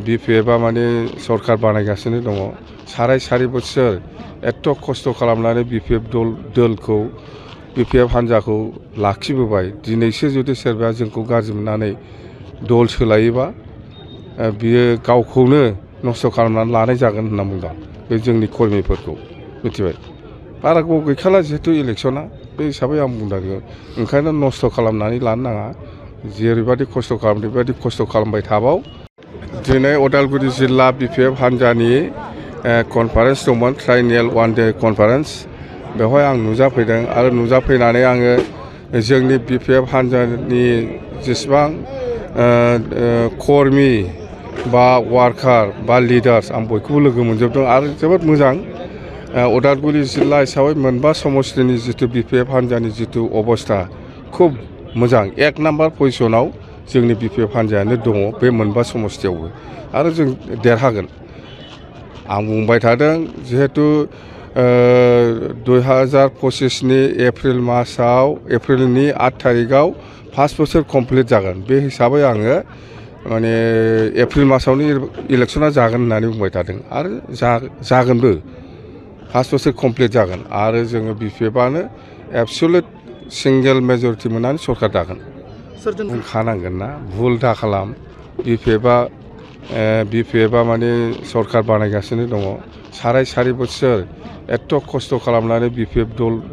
बिपिएफआ माने सरकार बानायगासिनो दङ साराय बोसोर एथ' खस्थ' खालामनानै बिपिएफ दलखौ बिपिएफ हान्जाखौ लाखिबोबाय दिनैसो जुदि सोरबाया जोंखौ गाज्रि मोननानै दल सोलायोबा बियो गावखौनो नस्थ' खालामनानै लानाय जागोन होनना बुंदों बे जोंनि कर्मिफोरखौ मिथिबाय बारा गोबाव गैखाला जिहेतु इलेक्सना बे हिसाबै आं बुंदों ओंखायनो नस्थ' खालामनानै लानो नाङा जेरैबायदि खस्थ' खालामदों बेबायदि खस्थ' खालामबाय थाबाव दिनै उदालगुरि जिल्ला बिपिएफ हान्जानि कनफारेन्स दंमोन ट्राइनियेल वान डे कनफारेन्स बेवहाय आं नुजाफैदों आरो नुजाफैनानै आङो जोंनि बिपिएफ हान्जानि जेसेबां कर्मि बा वार्कार बा लिडार्स आं बयखौबो लोगो मोनजोबदों आरो जोबोद मोजां उदालगुरि जिल्ला हिसाबै मोनबा समस्तिनि जितु बिपिएफ हान्जानि जितु अबस्था खुब मोजां 1 नाम्बार पजिशनाव जोंनि बिपिएफ हान्जायानो दङ बे मोनबा समस्तियावबो आरो जों देरहागोन आं बुंबाय थादों जिहेतु 2025नि एप्रिल मासाव एप्रिलनि 8 तारिखआव 5 बोसोर कमप्लिट जागोन बे हिसाबै आङो माने एप्रिल मासावनो इलेक्सना जागोन होननानै बुंबाय थादों आरो जागोनबो 5 बोसोर कमप्लिट जागोन आरो जोङो बिपिएफआनो एबसुलेट सिंगेल मेजरिटि मोननानै सरकार दागोन बुंखानांगोन ना भुल दा खालाम बिपिएफआ माने सरकार बानायगासिनो दङ साराय बोसोर एथ' खस्थ' खालामनानै बिपिएफ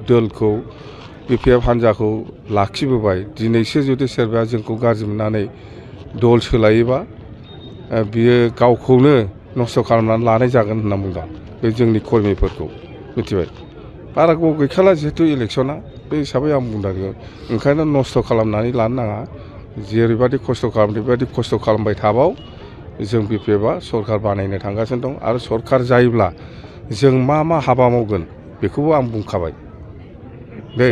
दलखौ बिपिएफ हान्जाखौ लाखिबोबाय दिनैसो जुदि सोरबाया जोंखौ गाज्रि मोननानै दल सोलायोबा बियो गावखौनो नस्थ' खालामनानै लानाय जागोन होनना बुंदों बे जोंनि कर्मिफोरखौ मिथिबाय बारा गोबाव गैखाला जिहेतु इलेक्सना बे हिसाबै आं बुंदों ओंखायनो नस्थ' खालामनानै लानो नाङा जेरैबायदि खस्थ' खालामदों बेबायदि खस्थ' खालामबाय थाबाव जों बिपिएफआ सरकार बानायनो थांगासिनो दं आरो सरकार जायोब्ला जों मा हाबा मावगोन बेखौबो आं बुंखाबाय दे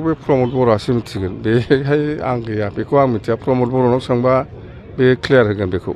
बे प्रमद बर'आसो मिथिगोन बेहाय आं गैया बेखौ आं मिथिया प्रमद बर'नाव सोंबा बे क्लियार होगोन बेखौ